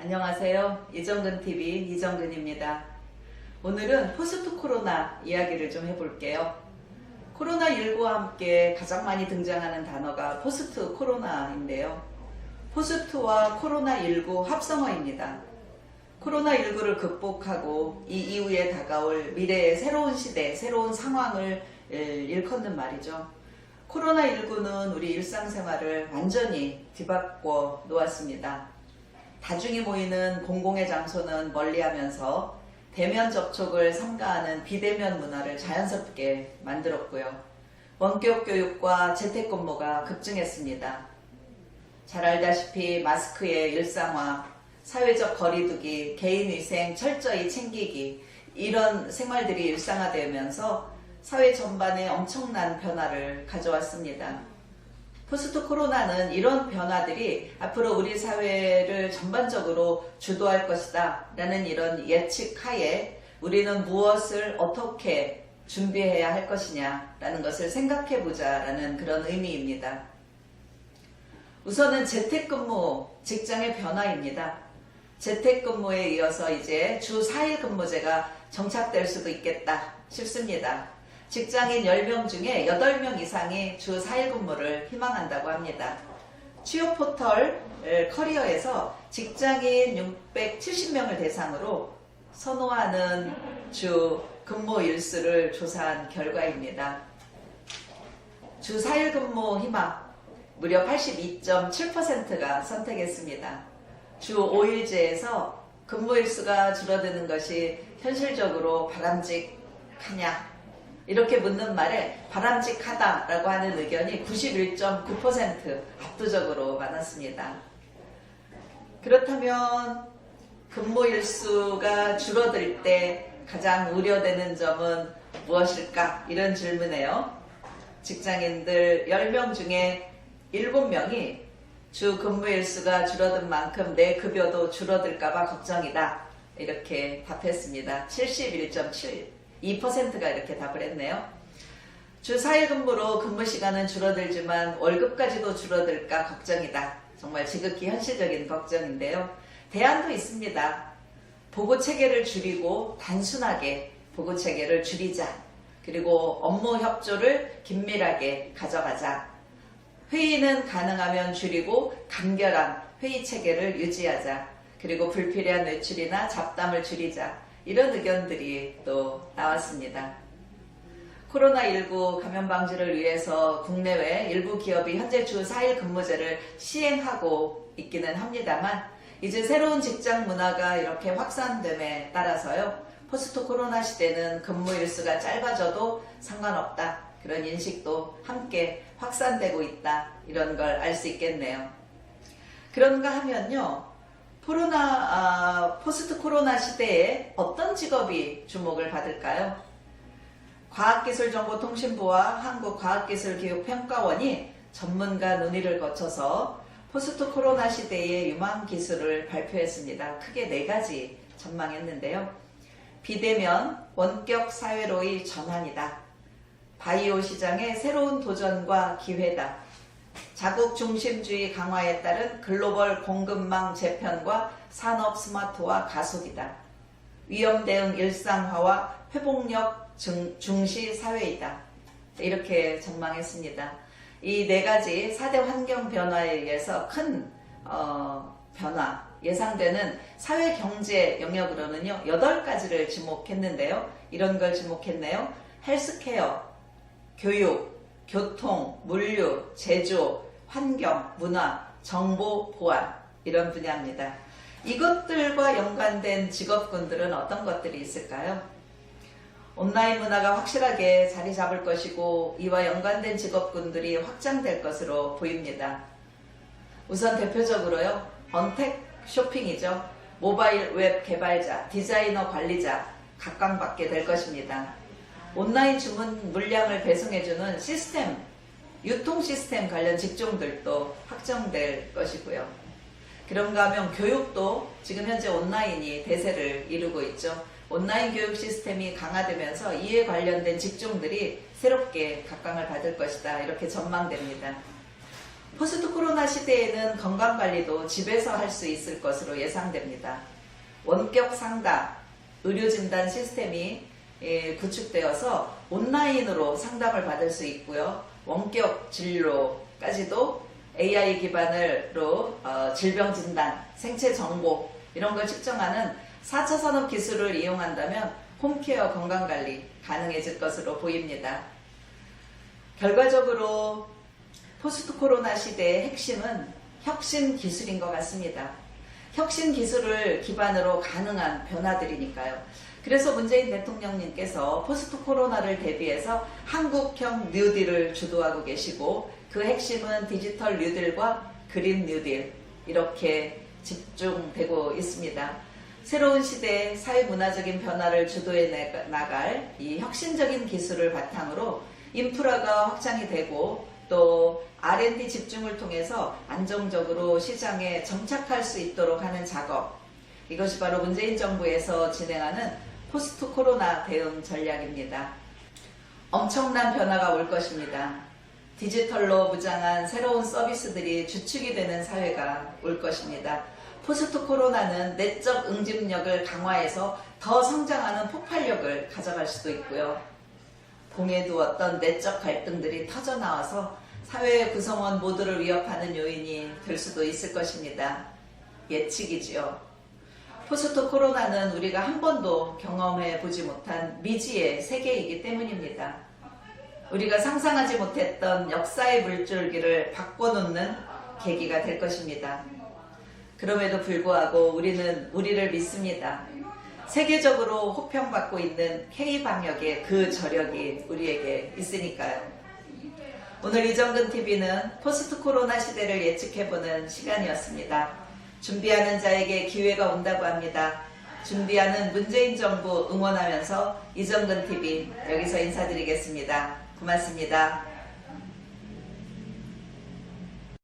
안녕하세요. 이정근TV 이정근입니다. 오늘은 포스트 코로나 이야기를 좀 해볼게요. 코로나19와 함께 가장 많이 등장하는 단어가 포스트 코로나인데요. 포스트와 코로나19 합성어입니다. 코로나19를 극복하고 이 이후에 다가올 미래의 새로운 시대, 새로운 상황을 일컫는 말이죠. 코로나19는 우리 일상생활을 완전히 뒤바꿔 놓았습니다. 다중이 모이는 공공의 장소는 멀리하면서 대면 접촉을 삼가하는 비대면 문화를 자연스럽게 만들었고요. 원격 교육과 재택근무가 급증했습니다. 잘 알다시피 마스크의 일상화, 사회적 거리두기, 개인위생 철저히 챙기기 이런 생활들이 일상화되면서 사회 전반에 엄청난 변화를 가져왔습니다. 포스트 코로나는 이런 변화들이 앞으로 우리 사회를 전반적으로 주도할 것이다 라는 이런 예측하에 우리는 무엇을 어떻게 준비해야 할 것이냐 라는 것을 생각해 보자 라는 그런 의미입니다. 우선은 재택근무 직장의 변화입니다. 재택근무에 이어서 이제 주 4일 근무제가 정착될 수도 있겠다 싶습니다. 직장인 10명 중에 8명 이상이 주 4일 근무를 희망한다고 합니다. 취업 포털 커리어에서 직장인 670명을 대상으로 선호하는 주 근무 일수를 조사한 결과입니다. 주 4일 근무 희망 무려 82.7%가 선택했습니다. 주 5일제에서 근무 일수가 줄어드는 것이 현실적으로 바람직하냐? 이렇게 묻는 말에 바람직하다라고 하는 의견이 91.9% 압도적으로 많았습니다. 그렇다면 근무 일수가 줄어들 때 가장 우려되는 점은 무엇일까? 이런 질문에요. 직장인들 10명 중에 7명이 주 근무 일수가 줄어든 만큼 내 급여도 줄어들까봐 걱정이다. 이렇게 답했습니다. 71.2%가 이렇게 답을 했네요. 주 4일 근무로 근무 시간은 줄어들지만 월급까지도 줄어들까 걱정이다. 정말 지극히 현실적인 걱정인데요. 대안도 있습니다. 보고 체계를 줄이고 단순하게 보고 체계를 줄이자. 그리고 업무 협조를 긴밀하게 가져가자. 회의는 가능하면 줄이고 간결한 회의 체계를 유지하자. 그리고 불필요한 외출이나 잡담을 줄이자. 이런 의견들이 또 나왔습니다. 코로나19 감염 방지를 위해서 국내외 일부 기업이 현재 주 4일 근무제를 시행하고 있기는 합니다만 이제 새로운 직장 문화가 이렇게 확산됨에 따라서요. 포스트 코로나 시대는 근무 일수가 짧아져도 상관없다. 그런 인식도 함께 확산되고 있다. 이런 걸 알 수 있겠네요. 그런가 하면요. 포스트 코로나 시대에 어떤 직업이 주목을 받을까요? 과학기술정보통신부와 한국과학기술교육평가원이 전문가 논의를 거쳐서 포스트 코로나 시대의 유망기술을 발표했습니다. 크게 4가지 전망했는데요. 비대면 원격 사회로의 전환이다. 바이오 시장의 새로운 도전과 기회다. 자국 중심주의 강화에 따른 글로벌 공급망 재편과 산업 스마트화 가속이다. 위험 대응 일상화와 회복력 중시 사회이다. 이렇게 전망했습니다. 이 4가지 4대 환경 변화에 의해서 큰 변화, 예상되는 사회 경제 영역으로는요 8가지를 지목했는데요. 이런 걸 지목했네요. 헬스케어, 교육, 교통, 물류, 제조, 환경, 문화, 정보, 보안 이런 분야입니다. 이것들과 연관된 직업군들은 어떤 것들이 있을까요? 온라인 문화가 확실하게 자리 잡을 것이고 이와 연관된 직업군들이 확장될 것으로 보입니다. 우선 대표적으로요. 언택 쇼핑이죠. 모바일 웹 개발자, 디자이너 관리자 각광받게 될 것입니다. 온라인 주문 물량을 배송해주는 시스템, 유통 시스템 관련 직종들도 확정될 것이고요. 그런가 하면 교육도 지금 현재 온라인이 대세를 이루고 있죠. 온라인 교육 시스템이 강화되면서 이에 관련된 직종들이 새롭게 각광을 받을 것이다. 이렇게 전망됩니다. 포스트 코로나 시대에는 건강관리도 집에서 할 수 있을 것으로 예상됩니다. 원격 상담, 의료진단 시스템이 구축되어서 온라인으로 상담을 받을 수 있고요. 원격 진료까지도 AI 기반으로 질병 진단, 생체 정보 이런 걸 측정하는 4차 산업 기술을 이용한다면 홈케어 건강관리 가능해질 것으로 보입니다. 결과적으로 포스트 코로나 시대의 핵심은 혁신 기술인 것 같습니다. 혁신 기술을 기반으로 가능한 변화들이니까요. 그래서 문재인 대통령님께서 포스트 코로나를 대비해서 한국형 뉴딜을 주도하고 계시고 그 핵심은 디지털 뉴딜과 그린 뉴딜 이렇게 집중되고 있습니다. 새로운 시대의 사회문화적인 변화를 주도해 나갈 이 혁신적인 기술을 바탕으로 인프라가 확장이 되고 또 R&D 집중을 통해서 안정적으로 시장에 정착할 수 있도록 하는 작업, 이것이 바로 문재인 정부에서 진행하는 포스트 코로나 대응 전략입니다. 엄청난 변화가 올 것입니다. 디지털로 무장한 새로운 서비스들이 주축이 되는 사회가 올 것입니다. 포스트 코로나는 내적 응집력을 강화해서 더 성장하는 폭발력을 가져갈 수도 있고요. 봉에 두었던 내적 갈등들이 터져나와서 사회의 구성원 모두를 위협하는 요인이 될 수도 있을 것입니다. 예측이지요. 포스트 코로나는 우리가 한 번도 경험해 보지 못한 미지의 세계이기 때문입니다. 우리가 상상하지 못했던 역사의 물줄기를 바꿔놓는 계기가 될 것입니다. 그럼에도 불구하고 우리는 우리를 믿습니다. 세계적으로 호평받고 있는 K방역의 그 저력이 우리에게 있으니까요. 오늘 이정근TV는 포스트 코로나 시대를 예측해보는 시간이었습니다. 준비하는 자에게 기회가 온다고 합니다. 준비하는 문재인 정부 응원하면서 이정근TV 여기서 인사드리겠습니다. 고맙습니다.